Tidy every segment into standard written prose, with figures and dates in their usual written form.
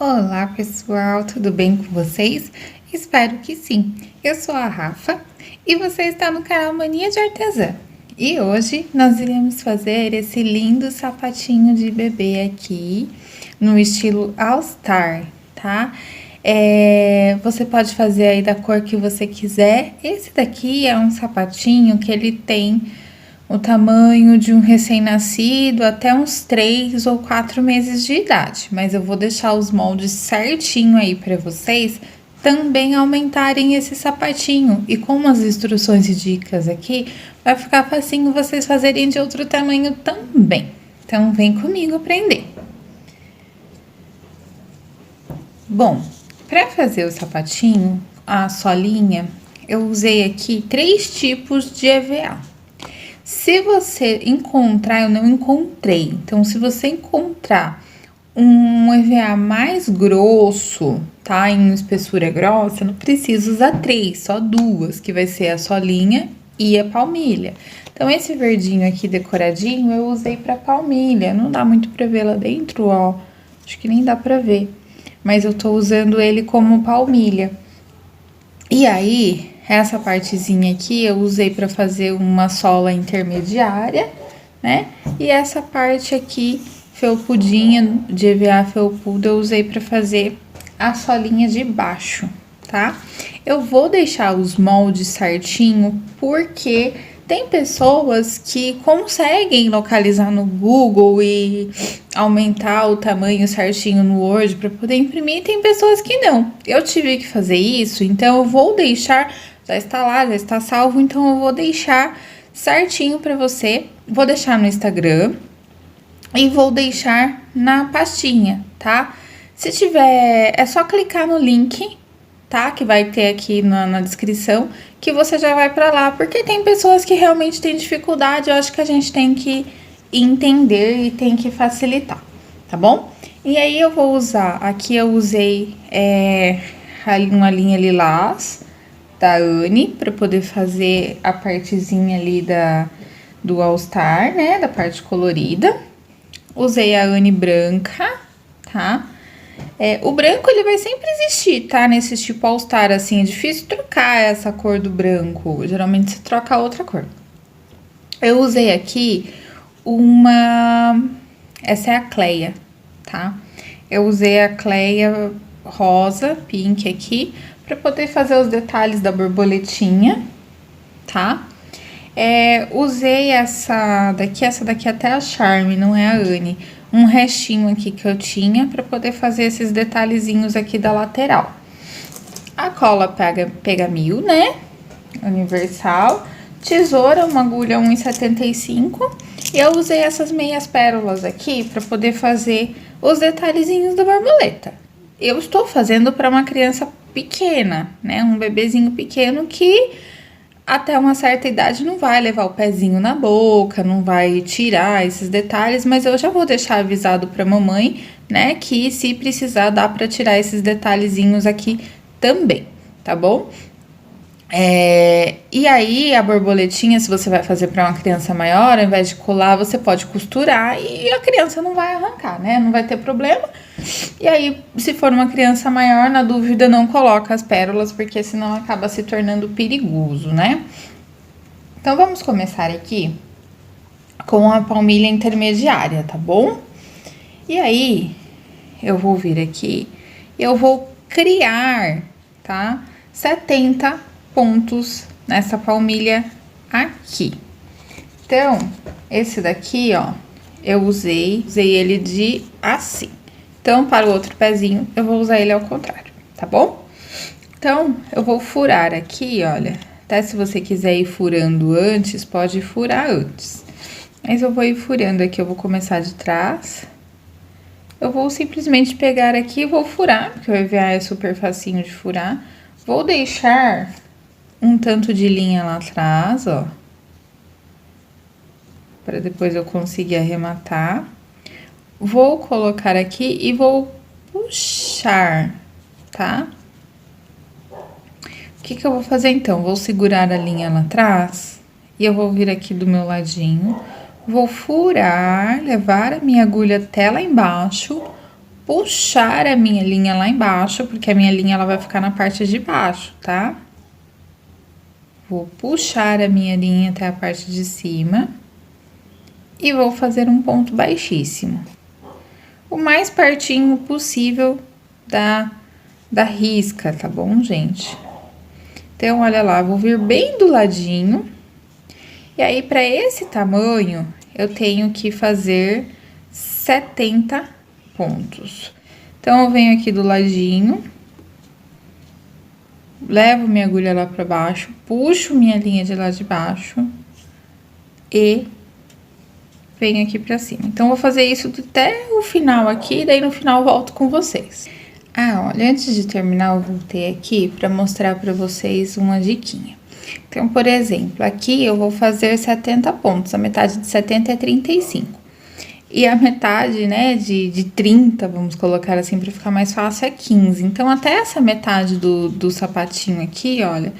Olá pessoal, tudo bem com vocês? Espero que sim. Eu sou a Rafa e você está no canal Mania de Artesã. E hoje nós iremos fazer esse lindo sapatinho de bebê aqui no estilo All Star, tá? Você pode fazer aí da cor que você quiser. Esse daqui é um sapatinho que ele tem o tamanho de um recém-nascido até uns 3 ou 4 meses de idade. Mas eu vou deixar os moldes certinho aí para vocês também aumentarem esse sapatinho. E com as instruções e dicas aqui, vai ficar facinho vocês fazerem de outro tamanho também. Então, vem comigo aprender. Bom, para fazer o sapatinho, a solinha, eu usei aqui 3 tipos de EVA. Se você encontrar, eu não encontrei, então se você encontrar um EVA mais grosso, tá, em espessura grossa, não precisa usar 3, só 2, que vai ser a solinha e a palmilha. Então, esse verdinho aqui decoradinho eu usei pra palmilha, não dá muito pra ver lá dentro, ó, acho que nem dá pra ver, mas eu tô usando ele como palmilha. E aí, essa partezinha aqui eu usei para fazer uma sola intermediária, né? E essa parte aqui, felpudinha, de EVA felpudo, eu usei para fazer a solinha de baixo, tá? Eu vou deixar os moldes certinho, porque tem pessoas que conseguem localizar no Google e aumentar o tamanho certinho no Word para poder imprimir, e tem pessoas que não. Eu tive que fazer isso, então eu vou deixar, já está lá, já está salvo, então eu vou deixar certinho para você. Vou deixar no Instagram e vou deixar na pastinha, tá? Se tiver, é só clicar no link, tá? Que vai ter aqui na descrição, que você já vai pra lá, porque tem pessoas que realmente têm dificuldade, eu acho que a gente tem que entender e tem que facilitar, tá bom? E aí eu vou usar, aqui eu usei uma linha lilás da Anne, pra poder fazer a partezinha ali do All Star, né, da parte colorida. Usei a Anne branca, tá? O branco, ele vai sempre existir, tá? Nesse tipo All Star, assim, é difícil trocar essa cor do branco. Geralmente, você troca outra cor. Eu usei aqui essa é a Cleia, tá? Eu usei a Cleia rosa, pink aqui, pra poder fazer os detalhes da borboletinha, tá? Usei essa daqui até a Charme, não é a Anne. Um restinho aqui que eu tinha pra poder fazer esses detalhezinhos aqui da lateral. A cola pega 1000, né? Universal. Tesoura, uma agulha 1,75. E eu usei essas meias pérolas aqui pra poder fazer os detalhezinhos da borboleta. Eu estou fazendo pra uma criança pequena, né? Um bebezinho pequeno que até uma certa idade não vai levar o pezinho na boca, não vai tirar esses detalhes, mas eu já vou deixar avisado pra mamãe, né, que se precisar dá pra tirar esses detalhezinhos aqui também, tá bom? E aí, a borboletinha, se você vai fazer pra uma criança maior, ao invés de colar, você pode costurar e a criança não vai arrancar, né? Não vai ter problema. E aí, se for uma criança maior, na dúvida, não coloca as pérolas, porque senão acaba se tornando perigoso, né? Então, vamos começar aqui com a palmilha intermediária, tá bom? E aí, eu vou vir aqui e eu vou criar, tá? 70 pontos nessa palmilha aqui. Então, esse daqui, ó, eu usei ele de assim. Então, para o outro pezinho, eu vou usar ele ao contrário, tá bom? Então, eu vou furar aqui, olha. Até se você quiser ir furando antes, pode furar antes. Mas eu vou ir furando aqui, eu vou começar de trás. Eu vou simplesmente pegar aqui e vou furar, porque o EVA é super facinho de furar. Vou deixar um tanto de linha lá atrás, ó. Para depois eu conseguir arrematar. Vou colocar aqui e vou puxar, tá? O que eu vou fazer então? Vou segurar a linha lá atrás e eu vou vir aqui do meu ladinho. Vou furar, levar a minha agulha até lá embaixo, puxar a minha linha lá embaixo, porque a minha linha ela vai ficar na parte de baixo, tá? Vou puxar a minha linha até a parte de cima e vou fazer um ponto baixíssimo. O mais pertinho possível da risca, tá bom, gente? Então, olha lá, vou vir bem do ladinho. E aí, para esse tamanho, eu tenho que fazer 70 pontos. Então, eu venho aqui do ladinho, levo minha agulha lá pra baixo, puxo minha linha de lá de baixo e venho aqui pra cima. Então, vou fazer isso até o final aqui, daí no final eu volto com vocês. Ah, olha, antes de terminar, eu voltei aqui pra mostrar pra vocês uma diquinha. Então, por exemplo, aqui eu vou fazer 70 pontos, a metade de 70 é 35. E a metade, né, de 30, vamos colocar assim, pra ficar mais fácil, é 15. Então, até essa metade do sapatinho aqui, olha,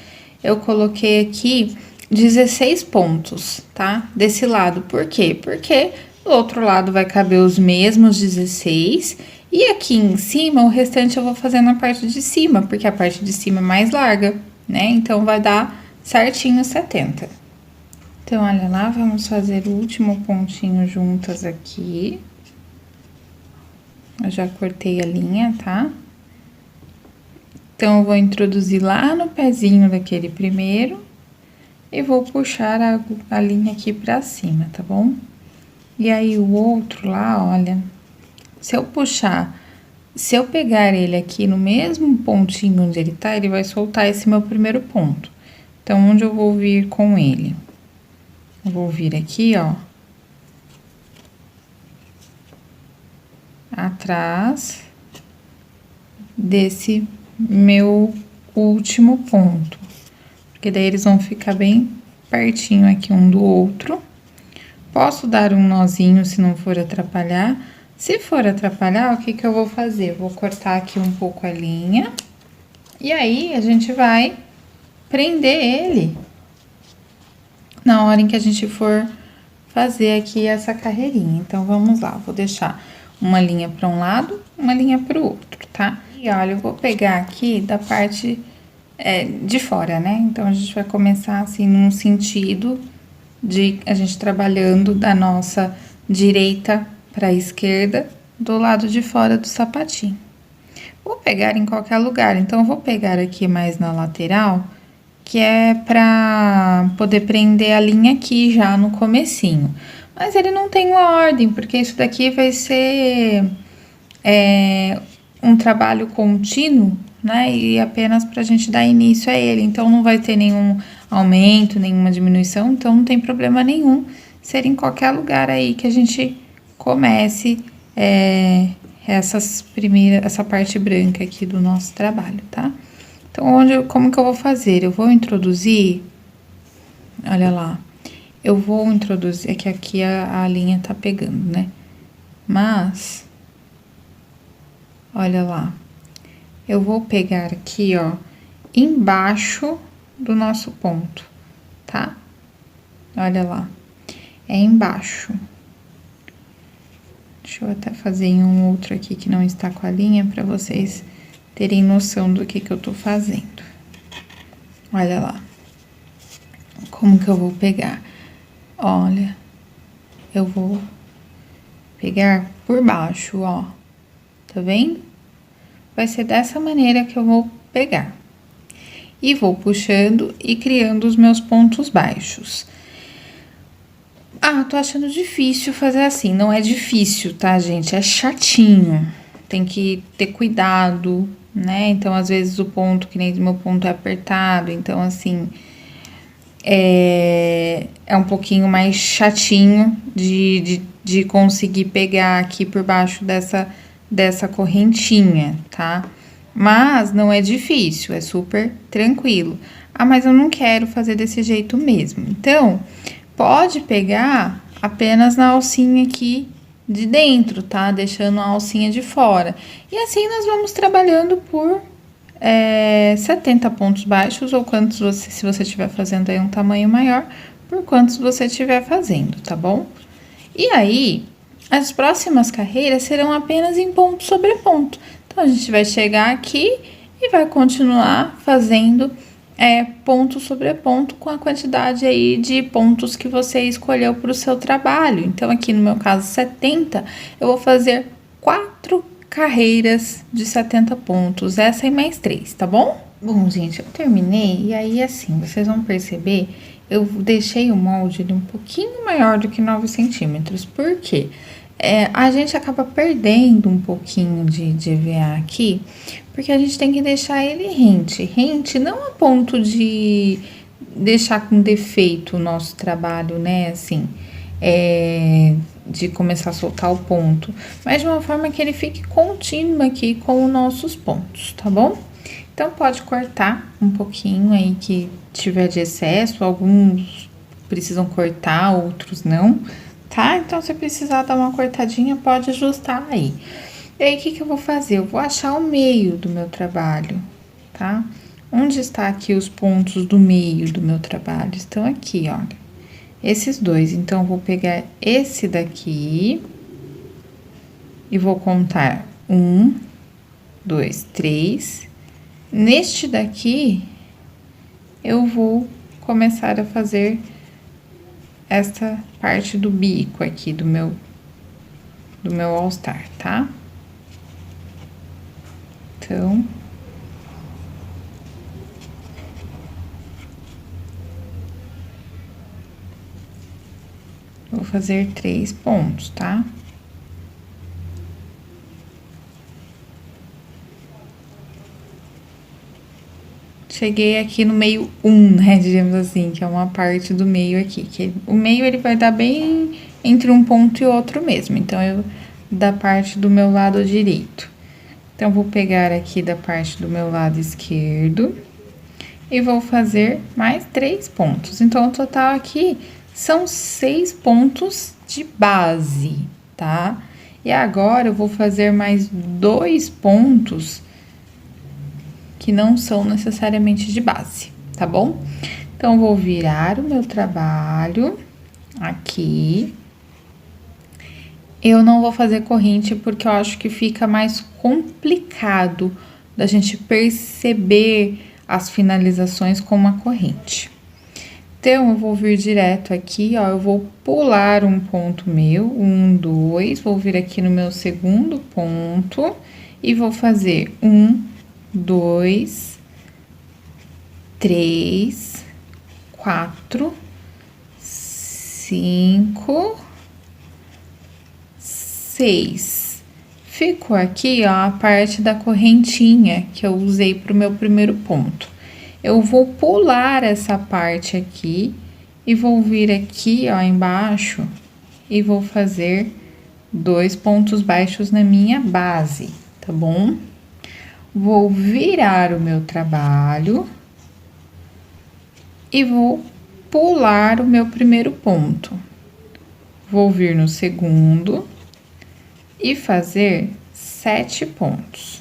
eu coloquei aqui 16 pontos, tá? Desse lado. Por quê? Porque do outro lado vai caber os mesmos 16. E aqui em cima, o restante eu vou fazer na parte de cima, porque a parte de cima é mais larga, né? Então, vai dar certinho 70. Então, olha lá, vamos fazer o último pontinho juntas aqui. Eu já cortei a linha, tá? Então, eu vou introduzir lá no pezinho daquele primeiro e vou puxar a linha aqui pra cima, tá bom? E aí, o outro lá, olha, se eu pegar ele aqui no mesmo pontinho onde ele tá, ele vai soltar esse meu primeiro ponto. Então, onde eu vou vir com ele? Eu vou vir aqui, ó, atrás desse meu último ponto, porque daí eles vão ficar bem pertinho aqui um do outro. Posso dar um nozinho se não for atrapalhar. Se for atrapalhar, o que que eu vou fazer? Vou cortar aqui um pouco a linha e aí a gente vai prender ele na hora em que a gente for fazer aqui essa carreirinha. Então, vamos lá, vou deixar uma linha para um lado, uma linha para o outro, tá? E olha, eu vou pegar aqui da parte de fora, né? Então, a gente vai começar assim, num sentido de a gente trabalhando da nossa direita para a esquerda, do lado de fora do sapatinho. Vou pegar em qualquer lugar, então, eu vou pegar aqui mais na lateral, que é pra poder prender a linha aqui já no comecinho. Mas ele não tem uma ordem, porque isso daqui vai ser um trabalho contínuo, né? E apenas pra gente dar início a ele. Então, não vai ter nenhum aumento, nenhuma diminuição, então não tem problema nenhum ser em qualquer lugar aí que a gente comece essa parte branca aqui do nosso trabalho, tá? Então, como que eu vou fazer? Eu vou introduzir, olha lá, eu vou introduzir, é que aqui a linha tá pegando, né? Mas, olha lá, eu vou pegar aqui, ó, embaixo do nosso ponto, tá? Olha lá, é embaixo. Deixa eu até fazer em um outro aqui que não está com a linha pra vocês terem noção do que eu tô fazendo. Olha lá. Como que eu vou pegar? Olha, eu vou pegar por baixo, ó. Tá vendo? Vai ser dessa maneira que eu vou pegar. E vou puxando e criando os meus pontos baixos. Ah, tô achando difícil fazer assim. Não é difícil, tá, gente? É chatinho. Tem que ter cuidado, né? Então, às vezes, o ponto, que nem o meu ponto é apertado, então, assim, é um pouquinho mais chatinho de conseguir pegar aqui por baixo dessa correntinha, tá? Mas não é difícil, é super tranquilo. Ah, mas eu não quero fazer desse jeito mesmo. Então, pode pegar apenas na alcinha aqui de dentro, tá? Deixando a alcinha de fora. E assim nós vamos trabalhando por 70 pontos baixos, ou quantos se você estiver fazendo aí um tamanho maior, por quantos você estiver fazendo, tá bom? E aí, as próximas carreiras serão apenas em ponto sobre ponto. Então, a gente vai chegar aqui e vai continuar fazendo ponto sobre ponto com a quantidade aí de pontos que você escolheu para o seu trabalho. Então, aqui no meu caso, 70, eu vou fazer 4 carreiras de 70 pontos, essa e mais 3, tá bom? Bom, gente, eu terminei e aí, assim, vocês vão perceber, eu deixei o molde um pouquinho maior do que 9 centímetros, por quê? A gente acaba perdendo um pouquinho de EVA aqui, porque a gente tem que deixar ele rente não a ponto de deixar com defeito o nosso trabalho, né, assim, de começar a soltar o ponto, mas de uma forma que ele fique contínuo aqui com os nossos pontos, tá bom? Então, pode cortar um pouquinho aí que tiver de excesso, alguns precisam cortar, outros não, tá? Então, se precisar dar uma cortadinha, pode ajustar aí. E aí, o que eu vou fazer? Eu vou achar o meio do meu trabalho, tá? Onde está aqui os pontos do meio do meu trabalho? Estão aqui, olha. Esses dois. Então, eu vou pegar esse daqui e vou contar 1, 2, 3. Neste daqui, eu vou começar a fazer esta parte do bico aqui do meu all-star, tá? Então, vou fazer 3 pontos, tá? Cheguei aqui no meio 1, né, digamos assim, que é uma parte do meio aqui, que o meio ele vai dar bem entre um ponto e outro mesmo, então eu da parte do meu lado direito. Então, vou pegar aqui da parte do meu lado esquerdo e vou fazer mais 3 pontos. Então, o total aqui são 6 pontos de base, tá? E agora, eu vou fazer mais 2 pontos que não são necessariamente de base, tá bom? Então, vou virar o meu trabalho aqui. Eu não vou fazer corrente porque eu acho que fica mais complicado da gente perceber as finalizações com uma corrente. Então, eu vou vir direto aqui, ó, eu vou pular um ponto meu, 1, 2, vou vir aqui no meu segundo ponto e vou fazer 1, 2, 3, 4, 5, 6. Ficou aqui, ó, a parte da correntinha que eu usei pro meu primeiro ponto. Eu vou pular essa parte aqui e vou vir aqui, ó, embaixo e vou fazer 2 pontos baixos na minha base, tá bom? Vou virar o meu trabalho e vou pular o meu primeiro ponto. Vou vir no segundo e fazer 7 pontos.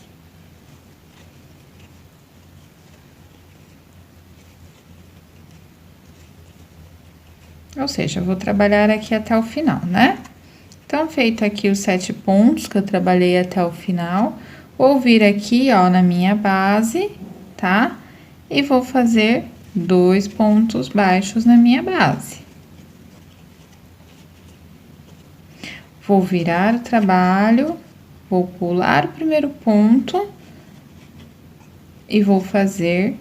Ou seja, eu vou trabalhar aqui até o final, né? Então, feito aqui os 7 pontos que eu trabalhei até o final, vou vir aqui, ó, na minha base, tá? E vou fazer 2 pontos baixos na minha base. Vou virar o trabalho, vou pular o primeiro ponto e vou fazer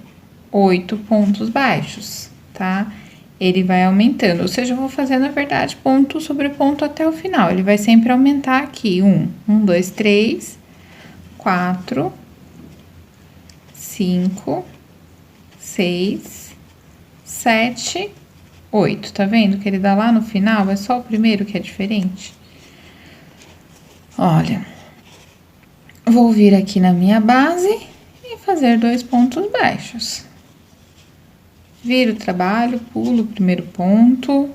8 pontos baixos, tá? Ele vai aumentando, ou seja, eu vou fazer, na verdade, ponto sobre ponto até o final. Ele vai sempre aumentar aqui, 1, 2, 3, 4, 5, 6, 7, 8. Tá vendo que ele dá lá no final? É só o primeiro que é diferente. Olha, vou vir aqui na minha base e fazer 2 pontos baixos. Viro o trabalho, pulo o primeiro ponto.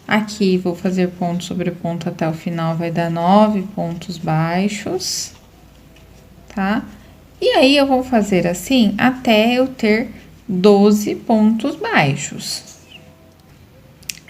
Aqui, vou fazer ponto sobre ponto até o final, vai dar 9 pontos baixos, tá? E aí, eu vou fazer assim até eu ter 12 pontos baixos.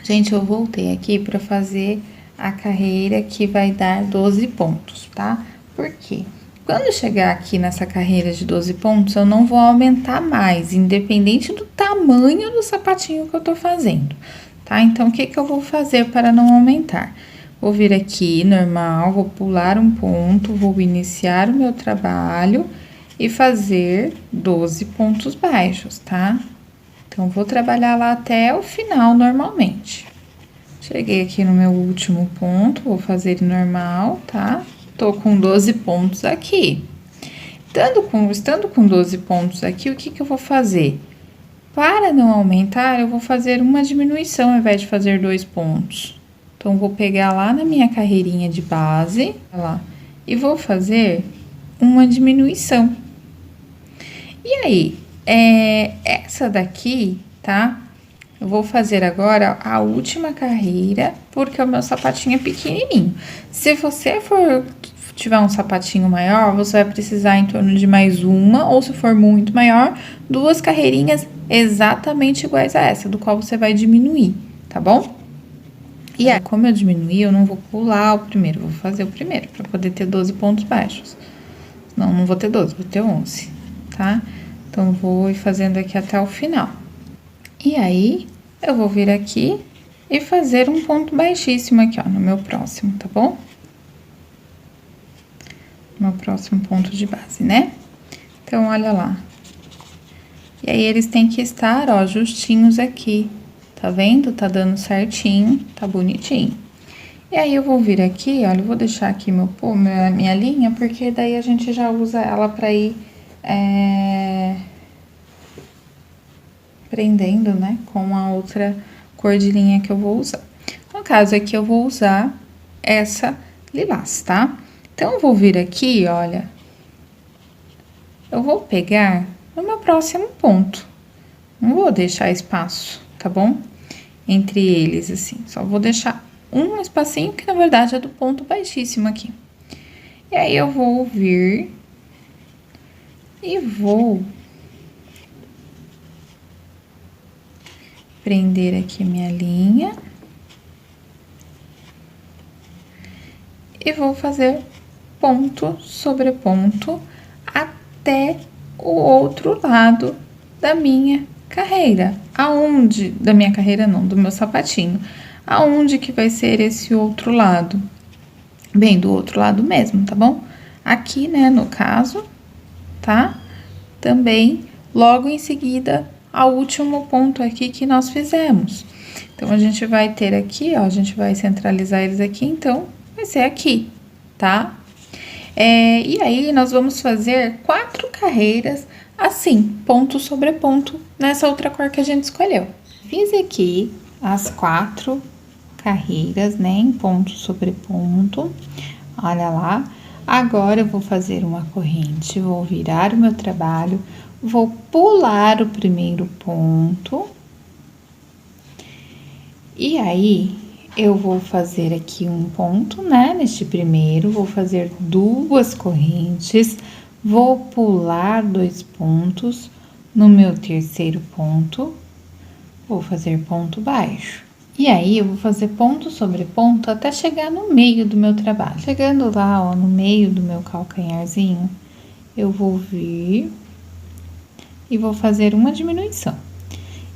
Gente, eu voltei aqui para fazer a carreira que vai dar 12 pontos, tá? Por quê? Quando chegar aqui nessa carreira de 12 pontos, eu não vou aumentar mais, independente do tamanho do sapatinho que eu tô fazendo, tá? Então, o que que eu vou fazer para não aumentar? Vou vir aqui, normal, vou pular um ponto, vou iniciar o meu trabalho e fazer 12 pontos baixos, tá? Então, vou trabalhar lá até o final, normalmente. Cheguei aqui no meu último ponto, vou fazer ele normal, tá? Tô com 12 pontos aqui. Estando com 12 pontos aqui, o que que eu vou fazer? Para não aumentar, eu vou fazer uma diminuição ao invés de fazer 2 pontos. Então, vou pegar lá na minha carreirinha de base, lá, e vou fazer uma diminuição. E aí, essa daqui, tá? Eu vou fazer agora a última carreira, porque o meu sapatinho é pequenininho. Se você tiver um sapatinho maior, você vai precisar em torno de mais uma, ou se for muito maior, 2 carreirinhas exatamente iguais a essa, do qual você vai diminuir, tá bom? E aí, como eu diminuí, eu não vou pular o primeiro, vou fazer o primeiro, pra poder ter 12 pontos baixos. Não, não vou ter 12, vou ter 11, tá? Então, vou ir fazendo aqui até o final. E aí, eu vou vir aqui e fazer um ponto baixíssimo aqui, ó, no meu próximo, tá bom? No próximo ponto de base, né? Então, olha lá. E aí, eles têm que estar, ó, justinhos aqui. Tá vendo? Tá dando certinho, tá bonitinho. E aí, eu vou vir aqui, olha, eu vou deixar aqui minha linha, porque daí a gente já usa ela pra ir prendendo, né, com a outra cor de linha que eu vou usar. No caso aqui, eu vou usar essa lilás, tá? Então, eu vou vir aqui, olha, eu vou pegar no meu próximo ponto. Não vou deixar espaço, tá bom? Entre eles, assim, só vou deixar um espacinho que, na verdade, é do ponto baixíssimo aqui. E aí, eu vou vir e vou prender aqui minha linha. E vou fazer ponto sobre ponto até o outro lado da minha carreira. Aonde? Da minha carreira não, do meu sapatinho. Aonde que vai ser esse outro lado? Bem, do outro lado mesmo, tá bom? Aqui, né, no caso, tá? Também, logo em seguida, ao último ponto aqui que nós fizemos. Então, a gente vai ter aqui, ó, a gente vai centralizar eles aqui, então, vai ser aqui, tá? E aí, nós vamos fazer 4 carreiras, assim, ponto sobre ponto, nessa outra cor que a gente escolheu. Fiz aqui as 4 carreiras, né, em ponto sobre ponto, olha lá. Agora, eu vou fazer uma corrente, vou virar o meu trabalho, vou pular o primeiro ponto. E aí, eu vou fazer aqui um ponto, né, neste primeiro, vou fazer 2 correntes, vou pular 2 pontos no meu terceiro ponto, vou fazer ponto baixo. E aí, eu vou fazer ponto sobre ponto até chegar no meio do meu trabalho. Chegando lá, ó, no meio do meu calcanharzinho, eu vou vir e vou fazer uma diminuição.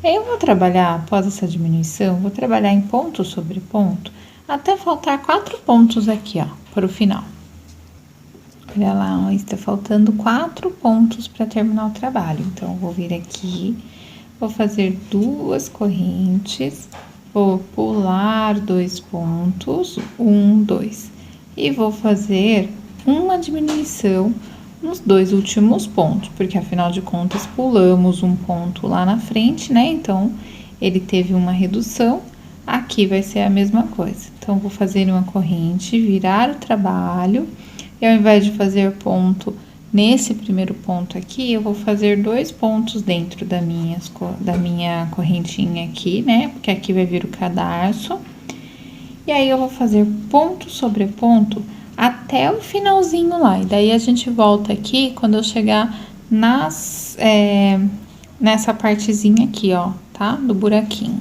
E aí, eu vou trabalhar, após essa diminuição, vou trabalhar em ponto sobre ponto, até faltar 4 pontos aqui, ó, para o final. Olha lá, ó, está faltando 4 pontos para terminar o trabalho. Então, eu vou vir aqui, vou fazer 2 correntes, vou pular 2 pontos, 1, 2, e vou fazer uma diminuição nos 2 últimos pontos, porque afinal de contas pulamos um ponto lá na frente, né? Então, ele teve uma redução, aqui vai ser a mesma coisa. Então, vou fazer uma corrente, virar o trabalho, e ao invés de fazer ponto nesse primeiro ponto aqui, eu vou fazer 2 pontos dentro da minha correntinha aqui, né? Porque aqui vai vir o cadarço. E aí, eu vou fazer ponto sobre ponto até o finalzinho lá. E daí, a gente volta aqui quando eu chegar nessa partezinha aqui, ó, tá? Do buraquinho.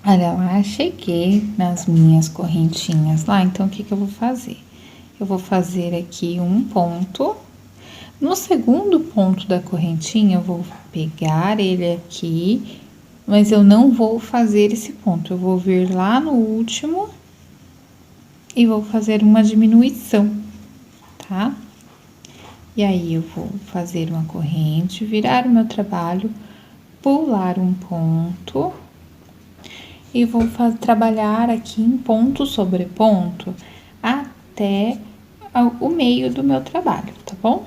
Olha lá, cheguei nas minhas correntinhas lá, então o que eu vou fazer? Eu vou fazer aqui um ponto. No segundo ponto da correntinha, eu vou pegar ele aqui, mas eu não vou fazer esse ponto, eu vou vir lá no último e vou fazer uma diminuição, tá? E aí, eu vou fazer uma corrente, virar o meu trabalho, pular um ponto e vou trabalhar aqui em ponto sobre ponto até o meio do meu trabalho, tá bom?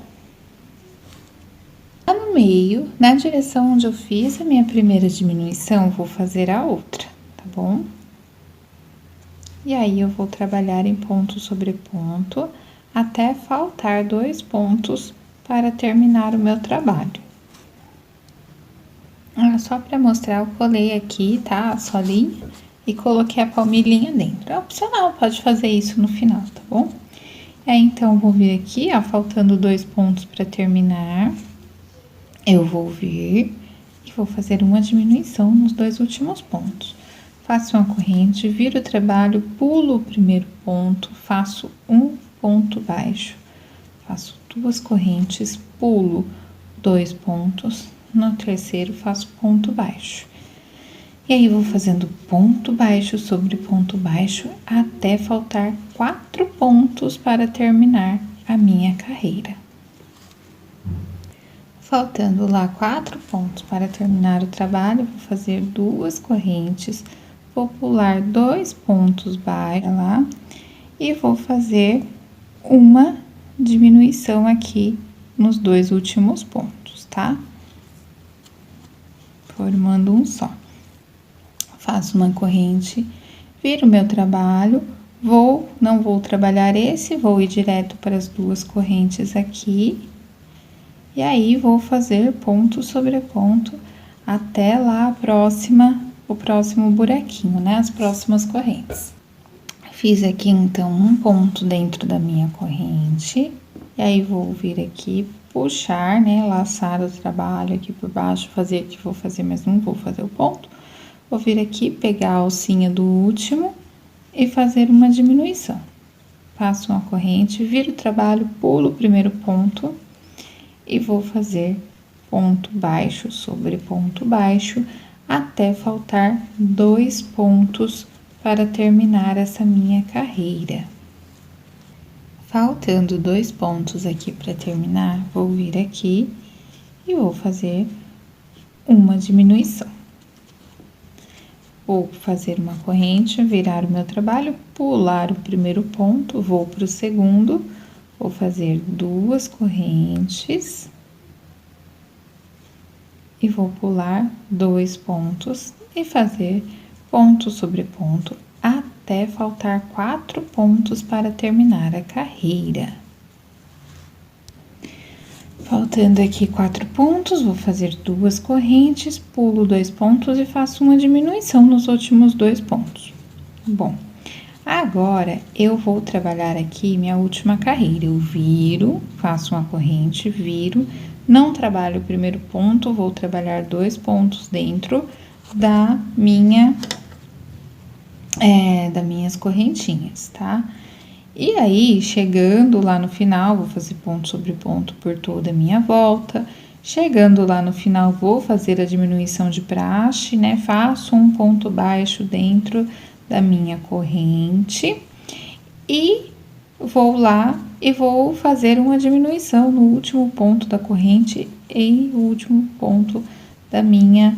Lá no meio, na direção onde eu fiz a minha primeira diminuição, vou fazer a outra, tá bom? E aí, eu vou trabalhar em ponto sobre ponto até faltar 2 pontos para terminar o meu trabalho. Só para mostrar, eu colei aqui, tá? A solinha e coloquei a palmilhinha dentro. É opcional, pode fazer isso no final, tá bom? E aí, então, vou vir aqui, ó, faltando 2 pontos para terminar. Eu vou vir e vou fazer uma diminuição nos 2 últimos pontos. Faço uma corrente, viro o trabalho, pulo o primeiro ponto, faço um ponto baixo. Faço 2 correntes, pulo 2 pontos, no terceiro faço ponto baixo. E aí, vou fazendo ponto baixo sobre ponto baixo até faltar 4 pontos para terminar a minha carreira. Faltando lá 4 pontos para terminar o trabalho, vou fazer 2 correntes, vou pular 2 pontos baixos lá e vou fazer uma diminuição aqui nos 2 últimos pontos, tá? Formando um só. Faço uma corrente, viro o meu trabalho, não vou trabalhar esse, vou ir direto para as 2 correntes aqui. E aí, vou fazer ponto sobre ponto até lá o próximo buraquinho, né? As próximas correntes. Fiz aqui, então, um ponto dentro da minha corrente. E aí, vou vir aqui, puxar, né? Laçar o trabalho aqui por baixo, vou fazer, mas não vou fazer o ponto. Vou vir aqui, pegar a alcinha do último e fazer uma diminuição. Passo uma corrente, viro o trabalho, pulo o primeiro ponto e vou fazer ponto baixo sobre ponto baixo até faltar 2 pontos para terminar essa minha carreira. Faltando 2 pontos aqui para terminar, vou vir aqui e vou fazer uma diminuição. Vou fazer uma corrente, virar o meu trabalho, pular o primeiro ponto, vou para o segundo, vou fazer 2 correntes e vou pular 2 pontos e fazer ponto sobre ponto até faltar 4 pontos para terminar a carreira. Faltando aqui 4 pontos, vou fazer 2 correntes, pulo 2 pontos e faço uma diminuição nos últimos 2 pontos. Bom, agora eu vou trabalhar aqui minha última carreira. Eu viro, faço uma corrente, viro, não trabalho o primeiro ponto, vou trabalhar 2 pontos dentro das minhas correntinhas, tá? E aí, chegando lá no final, vou fazer ponto sobre ponto por toda a minha volta. Chegando lá no final, vou fazer a diminuição de praxe, né? Faço um ponto baixo dentro da minha corrente e vou lá e vou fazer uma diminuição no último ponto da corrente e o último ponto da minha,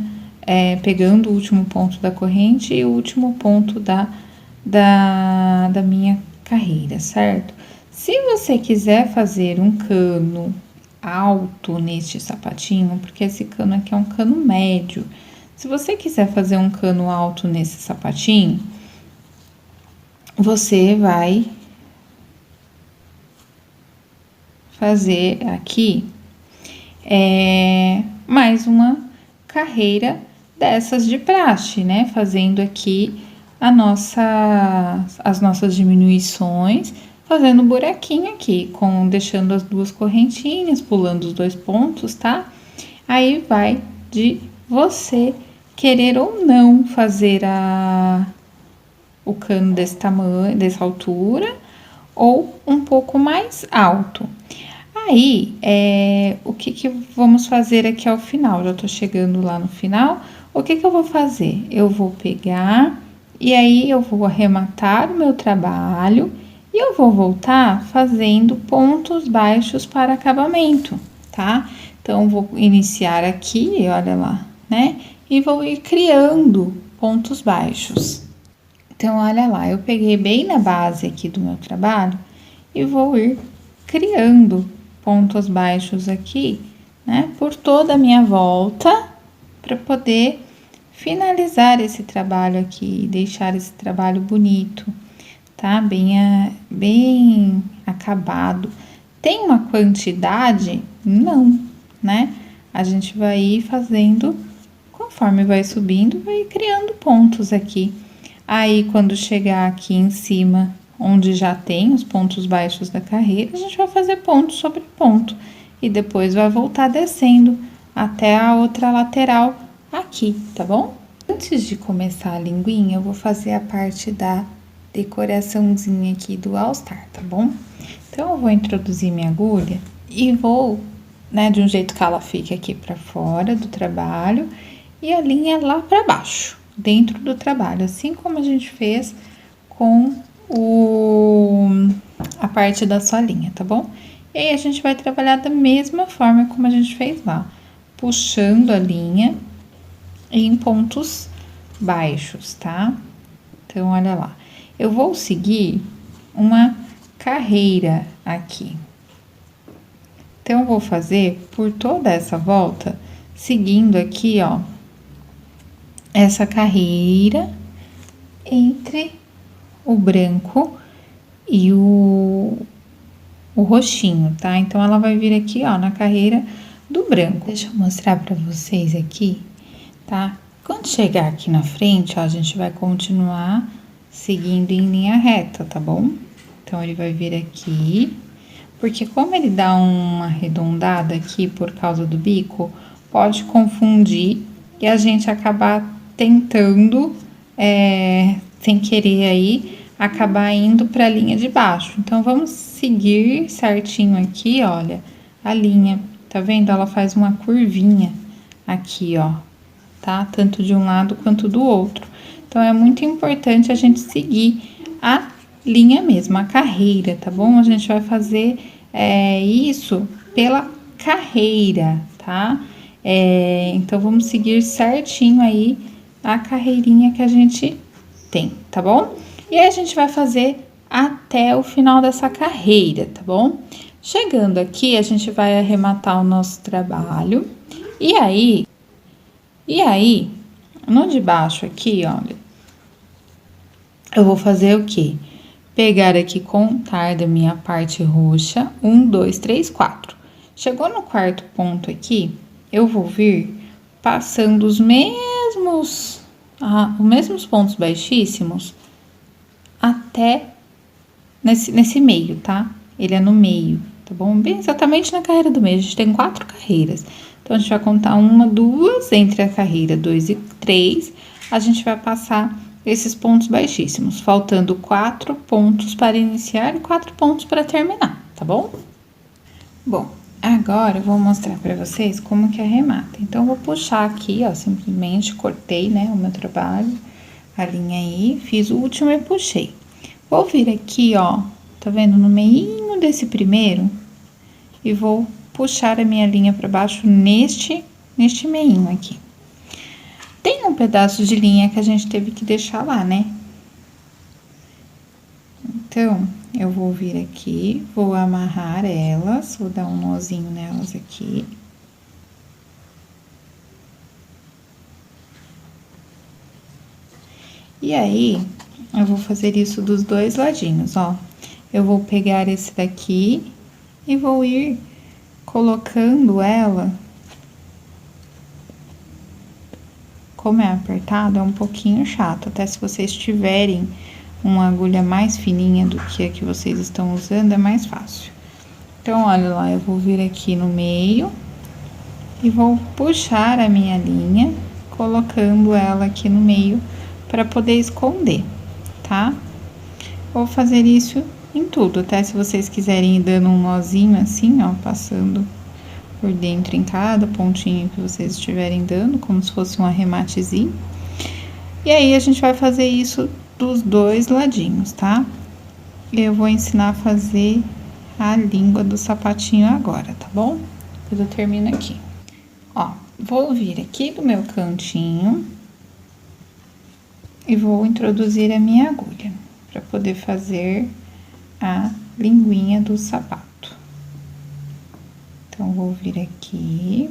pegando o último ponto da corrente e o último ponto da minha carreira, certo? Se você quiser fazer um cano alto neste sapatinho, porque esse cano aqui é um cano médio, se você quiser fazer um cano alto nesse sapatinho, você vai fazer aqui mais uma carreira dessas de praxe, né? Fazendo aqui as nossas diminuições, fazendo buraquinho aqui, deixando as 2 correntinhas, pulando os 2 pontos, tá? Aí vai de você querer ou não fazer o cano desse tamanho, dessa altura, ou um pouco mais alto. Aí, o que vamos fazer aqui ao final? Já tô chegando lá no final. O que eu vou fazer? Eu vou pegar e aí eu vou arrematar o meu trabalho e eu vou voltar fazendo pontos baixos para acabamento, tá? Então, vou iniciar aqui, olha lá, né? E vou ir criando pontos baixos. Então, olha lá, eu peguei bem na base aqui do meu trabalho e vou ir criando pontos baixos aqui, né? Por toda a minha volta, para poder finalizar esse trabalho aqui, deixar esse trabalho bonito, tá? Bem acabado. Tem uma quantidade? Não, né? A gente vai ir fazendo, conforme vai subindo, vai criando pontos aqui. Aí, quando chegar aqui em cima, onde já tem os pontos baixos da carreira, a gente vai fazer ponto sobre ponto. E depois vai voltar descendo até a outra lateral aqui, tá bom? Antes de começar a linguinha, eu vou fazer a parte da decoraçãozinha aqui do All Star, tá bom? Então, eu vou introduzir minha agulha e vou, né, de um jeito que ela fique aqui pra fora do trabalho e a linha lá pra baixo, dentro do trabalho, assim como a gente fez com a parte da solinha, tá bom? E aí, a gente vai trabalhar da mesma forma como a gente fez lá, puxando a linha em pontos baixos, tá? Então, olha lá. Eu vou seguir uma carreira aqui. Então, eu vou fazer por toda essa volta, seguindo aqui, ó, essa carreira entre o branco e o roxinho, tá? Então, ela vai vir aqui, ó, na carreira do branco. Deixa eu mostrar pra vocês aqui, tá? Quando chegar aqui na frente, ó, a gente vai continuar seguindo em linha reta, tá bom? Então, ele vai vir aqui, porque como ele dá uma arredondada aqui por causa do bico, pode confundir e a gente acabar tentando, sem querer aí, acabar indo para a linha de baixo. Então, vamos seguir certinho aqui, olha, a linha, tá vendo? Ela faz uma curvinha aqui, ó, tá? Tanto de um lado quanto do outro. Então, é muito importante a gente seguir a linha mesmo, a carreira, tá bom? A gente vai fazer isso pela carreira, tá? Então, vamos seguir certinho aí a carreirinha que a gente tem, tá bom? E aí, a gente vai fazer até o final dessa carreira, tá bom? Chegando aqui, a gente vai arrematar o nosso trabalho. E aí, no de baixo aqui, olha, eu vou fazer o quê? Pegar aqui, contar da minha parte roxa, 1, 2, 3, 4. Chegou no quarto ponto aqui, eu vou vir passando os mesmos pontos baixíssimos até nesse meio, tá? Ele é no meio, tá bom? Bem exatamente na carreira do meio, a gente tem 4 carreiras. Então, a gente vai contar 1, 2, entre a carreira 2 e 3, a gente vai passar esses pontos baixíssimos, faltando 4 pontos para iniciar e 4 pontos para terminar, tá bom? Bom, agora eu vou mostrar para vocês como que arremata. Então, eu vou puxar aqui, ó, simplesmente cortei, né, o meu trabalho, a linha aí, fiz o último e puxei. Vou vir aqui, ó, tá vendo, no meinho desse primeiro, e vou puxar a minha linha para baixo neste meinho aqui. Tem um pedaço de linha que a gente teve que deixar lá, né? Então, eu vou vir aqui, vou amarrar elas, vou dar um nozinho nelas aqui. E aí, eu vou fazer isso dos dois ladinhos, ó. Eu vou pegar esse daqui e vou ir colocando ela. Como é apertado, é um pouquinho chato, até se vocês tiverem uma agulha mais fininha do que a que vocês estão usando, é mais fácil. Então, olha lá, eu vou vir aqui no meio e vou puxar a minha linha colocando ela aqui no meio para poder esconder, tá? Vou fazer isso em tudo, até se vocês quiserem ir dando um nozinho assim, ó, passando por dentro em cada pontinho que vocês estiverem dando, como se fosse um arrematezinho. E aí, a gente vai fazer isso dos dois ladinhos, tá? Eu vou ensinar a fazer a língua do sapatinho agora, tá bom? Depois eu termino aqui. Ó, vou vir aqui do meu cantinho e vou introduzir a minha agulha para poder fazer a linguinha do sapato. Então, vou vir aqui.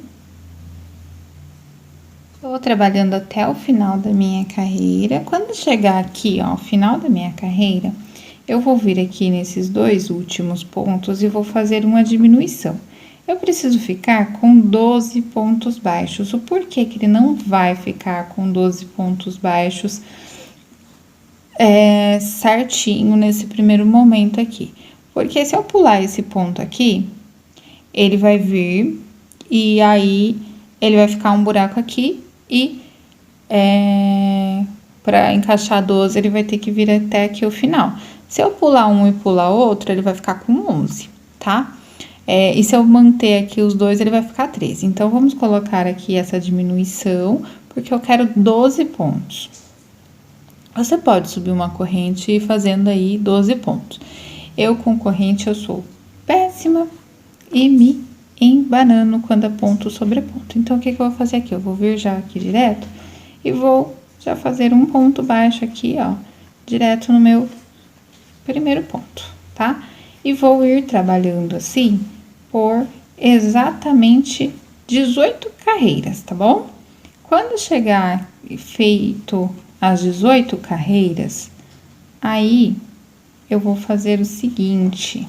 Vou trabalhando até o final da minha carreira. Quando chegar aqui, ó, ao final da minha carreira, eu vou vir aqui nesses dois últimos pontos e vou fazer uma diminuição. Eu preciso ficar com 12 pontos baixos. O porquê que ele não vai ficar com 12 pontos baixos certinho nesse primeiro momento aqui? Porque se eu pular esse ponto aqui, ele vai vir e aí ele vai ficar um buraco aqui e para encaixar 12 ele vai ter que vir até aqui o final. Se eu pular um e pular outro, ele vai ficar com 11, tá? E se eu manter aqui os dois, ele vai ficar 13. Então, vamos colocar aqui essa diminuição, porque eu quero 12 pontos. Você pode subir uma corrente e fazendo aí 12 pontos. Eu, com corrente, eu sou péssima e me embanando quando é ponto sobre ponto. Então, o que eu vou fazer aqui? Eu vou vir já aqui direto e vou já fazer um ponto baixo aqui, ó, direto no meu primeiro ponto, tá? E vou ir trabalhando assim por exatamente 18 carreiras, tá bom? Quando chegar feito as 18 carreiras, aí eu vou fazer o seguinte.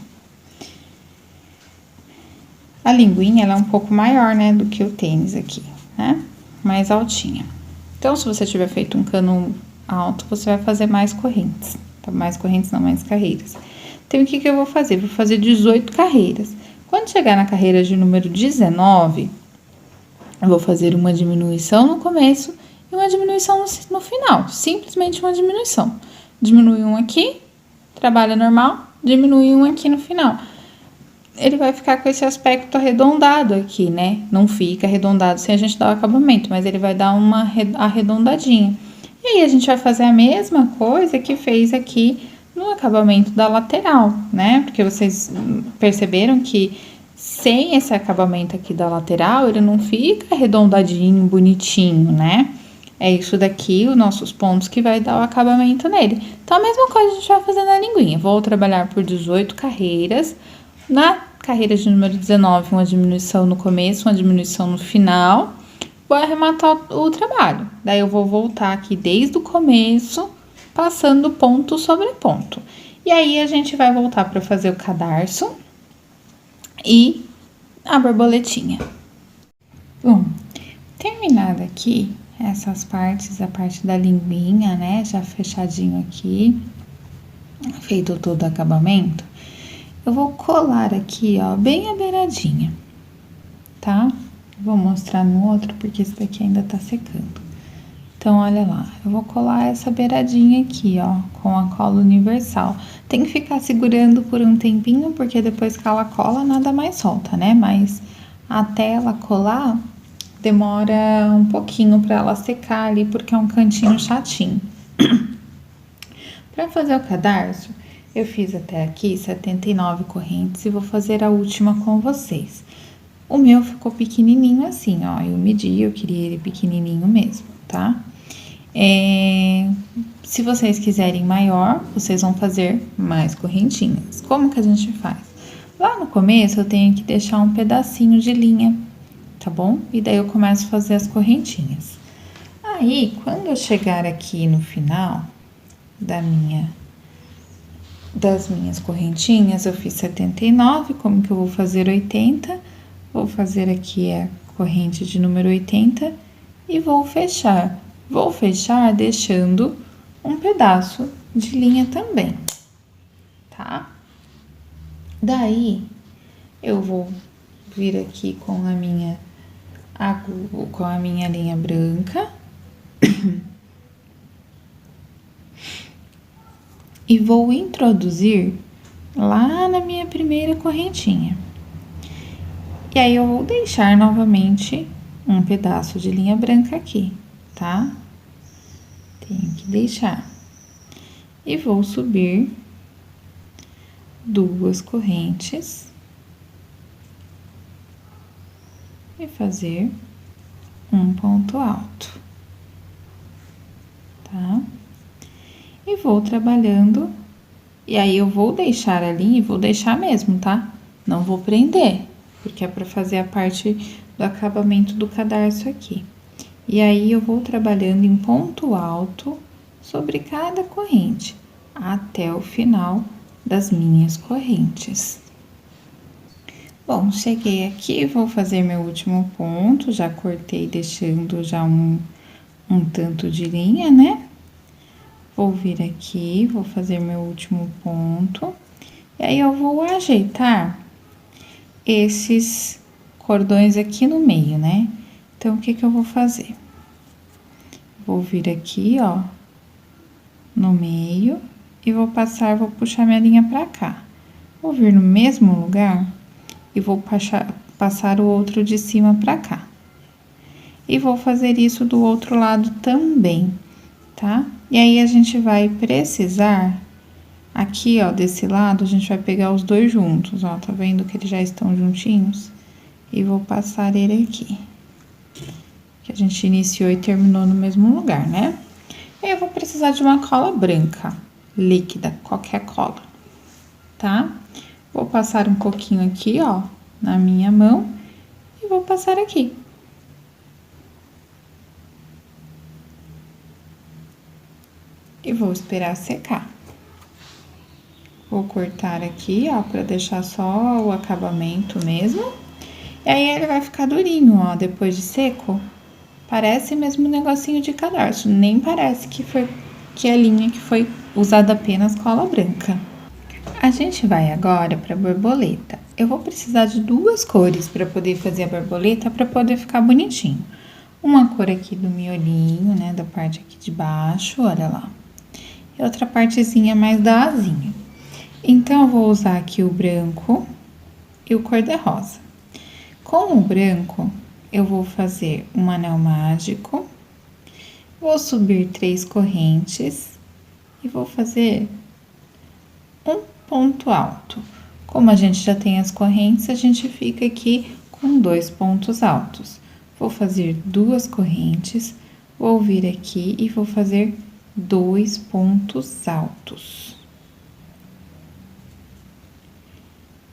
A linguinha, ela é um pouco maior, né, do que o tênis aqui, né? Mais altinha. Então, se você tiver feito um cano alto, você vai fazer mais correntes. Mais correntes, não, mais carreiras. Então, o que eu vou fazer? Vou fazer 18 carreiras. Quando chegar na carreira de número 19, eu vou fazer uma diminuição no começo e uma diminuição no final. Simplesmente uma diminuição. Diminui um aqui, trabalha normal, diminui um aqui no final. Ele vai ficar com esse aspecto arredondado aqui, né? Não fica arredondado sem a gente dar o acabamento, mas ele vai dar uma arredondadinha. E aí, a gente vai fazer a mesma coisa que fez aqui no acabamento da lateral, né? Porque vocês perceberam que sem esse acabamento aqui da lateral, ele não fica arredondadinho, bonitinho, né? É isso daqui, os nossos pontos, que vai dar o acabamento nele. Então, a mesma coisa a gente vai fazer na linguinha. Vou trabalhar por 18 carreiras. Na carreira de número 19, uma diminuição no começo, uma diminuição no final. Vou arrematar o trabalho. Daí, eu vou voltar aqui desde o começo, passando ponto sobre ponto. E aí, a gente vai voltar para fazer o cadarço e a borboletinha. Bom, terminada aqui essas partes, a parte da linguinha, né, já fechadinho aqui, feito todo o acabamento, eu vou colar aqui, ó, bem a beiradinha, tá? Vou mostrar no outro, porque esse daqui ainda tá secando. Então, olha lá, eu vou colar essa beiradinha aqui, ó, com a cola universal. Tem que ficar segurando por um tempinho, porque depois que ela cola, nada mais solta, né? Mas até ela colar, demora um pouquinho pra ela secar ali, porque é um cantinho chatinho. Pra fazer o cadarço, eu fiz até aqui 79 correntes e vou fazer a última com vocês. O meu ficou pequenininho assim, ó, eu medi, eu queria ele pequenininho mesmo, tá? Se vocês quiserem maior, vocês vão fazer mais correntinhas. Como que a gente faz? Lá no começo, eu tenho que deixar um pedacinho de linha, tá bom? E daí eu começo a fazer as correntinhas. Aí, quando eu chegar aqui no final das minhas correntinhas, eu fiz 79, como que eu vou fazer 80? Vou fazer aqui a corrente de número 80 e vou fechar. Vou fechar deixando um pedaço de linha também, tá? Daí, eu vou vir aqui com a minha linha branca E vou introduzir lá na minha primeira correntinha. E aí, eu vou deixar novamente um pedaço de linha branca aqui, tá? Tenho que deixar. E vou subir 2 correntes. E fazer um ponto alto, tá? E vou trabalhando, e aí eu vou deixar a linha, e vou deixar mesmo, tá? Não vou prender, porque é pra fazer a parte do acabamento do cadarço aqui. E aí, eu vou trabalhando em ponto alto sobre cada corrente, até o final das minhas correntes. Bom, cheguei aqui, vou fazer meu último ponto, já cortei deixando já um tanto de linha, né? Vou vir aqui, vou fazer meu último ponto, e aí eu vou ajeitar esses cordões aqui no meio, né? Então, o que que eu vou fazer? Vou vir aqui, ó, no meio, e vou puxar minha linha pra cá. Vou vir no mesmo lugar e vou passar o outro de cima pra cá. E vou fazer isso do outro lado também, tá? E aí, a gente vai precisar, aqui, ó, desse lado, a gente vai pegar os dois juntos, ó, tá vendo que eles já estão juntinhos? E vou passar ele aqui. Que a gente iniciou e terminou no mesmo lugar, né? E aí, eu vou precisar de uma cola branca, líquida, qualquer cola, tá? Vou passar um pouquinho aqui, ó, na minha mão, e vou passar aqui. E vou esperar secar. Vou cortar aqui, ó, pra deixar só o acabamento mesmo. E aí, ele vai ficar durinho, ó, depois de seco. Parece mesmo um negocinho de cadarço, nem parece que a linha que foi usada apenas cola branca. A gente vai agora para borboleta. Eu vou precisar de 2 cores para poder fazer a borboleta, para poder ficar bonitinho. Uma cor aqui do miolinho, né, da parte aqui de baixo, olha lá. E outra partezinha mais da asinha. Então, eu vou usar aqui o branco e o cor-de-rosa. Com o branco, eu vou fazer um anel mágico, vou subir 3 correntes e vou fazer um ponto alto. Como a gente já tem as correntes, a gente fica aqui com 2 pontos altos. Vou fazer 2 correntes, vou vir aqui e vou fazer 2 pontos altos.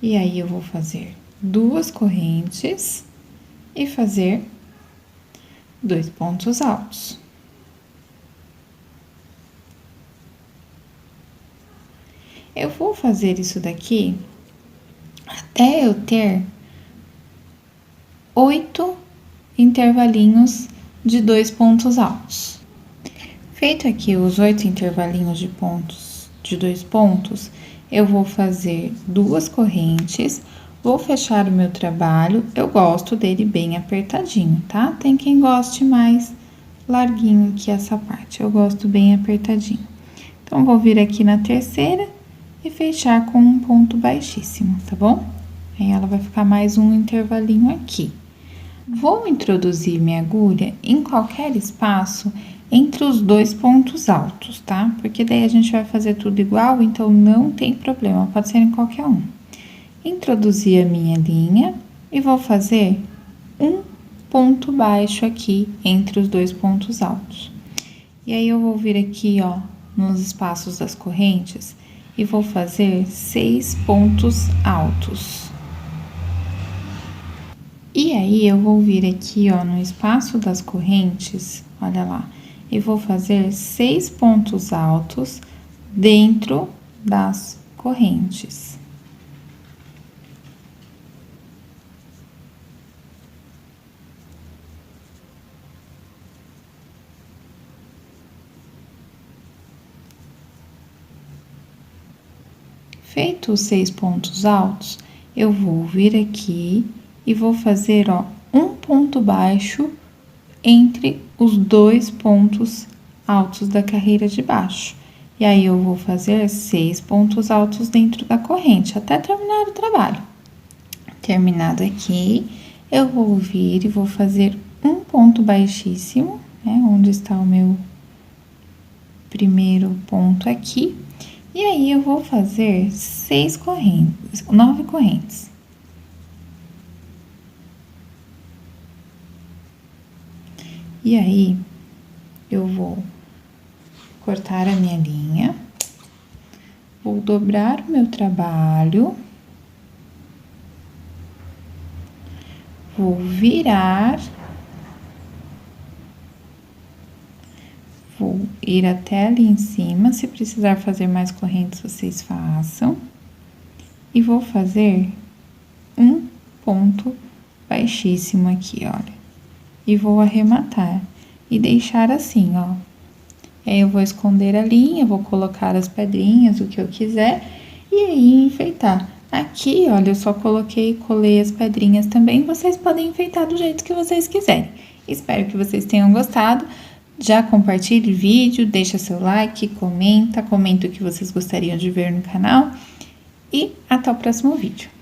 E aí, eu vou fazer 2 correntes e fazer 2 pontos altos. Eu vou fazer isso daqui até eu ter 8 intervalinhos de 2 pontos altos. Feito aqui os 8 intervalinhos de 2 pontos, eu vou fazer 2 correntes, vou fechar o meu trabalho. Eu gosto dele bem apertadinho, tá? Tem quem goste mais larguinho aqui essa parte, eu gosto bem apertadinho. Então, vou vir aqui na terceira e fechar com um ponto baixíssimo, tá bom? Aí, ela vai ficar mais um intervalinho aqui. Vou introduzir minha agulha em qualquer espaço entre os 2 pontos altos, tá? Porque daí a gente vai fazer tudo igual, então não tem problema, pode ser em qualquer um. Introduzi a minha linha e vou fazer um ponto baixo aqui entre os 2 pontos altos. E aí, eu vou vir aqui, ó, nos espaços das correntes e vou fazer 6 pontos altos. E aí, eu vou vir aqui, ó, no espaço das correntes, olha lá, e vou fazer 6 pontos altos dentro das correntes. Feito os 6 pontos altos, eu vou vir aqui e vou fazer, ó, um ponto baixo entre os 2 pontos altos da carreira de baixo. E aí, eu vou fazer 6 pontos altos dentro da corrente, até terminar o trabalho. Terminado aqui, eu vou vir e vou fazer um ponto baixíssimo, né? Onde está o meu primeiro ponto aqui. E aí, eu vou fazer 9 correntes. E aí, eu vou cortar a minha linha, vou dobrar o meu trabalho, vou virar, vou ir até ali em cima, se precisar fazer mais correntes, vocês façam, e vou fazer um ponto baixíssimo aqui, olha, e vou arrematar e deixar assim, ó. Aí, eu vou esconder a linha, vou colocar as pedrinhas, o que eu quiser, e aí enfeitar. Aqui, olha, eu só coloquei e colei as pedrinhas também, vocês podem enfeitar do jeito que vocês quiserem. Espero que vocês tenham gostado. Já compartilhe o vídeo, deixa seu like, comenta o que vocês gostariam de ver no canal. E até o próximo vídeo.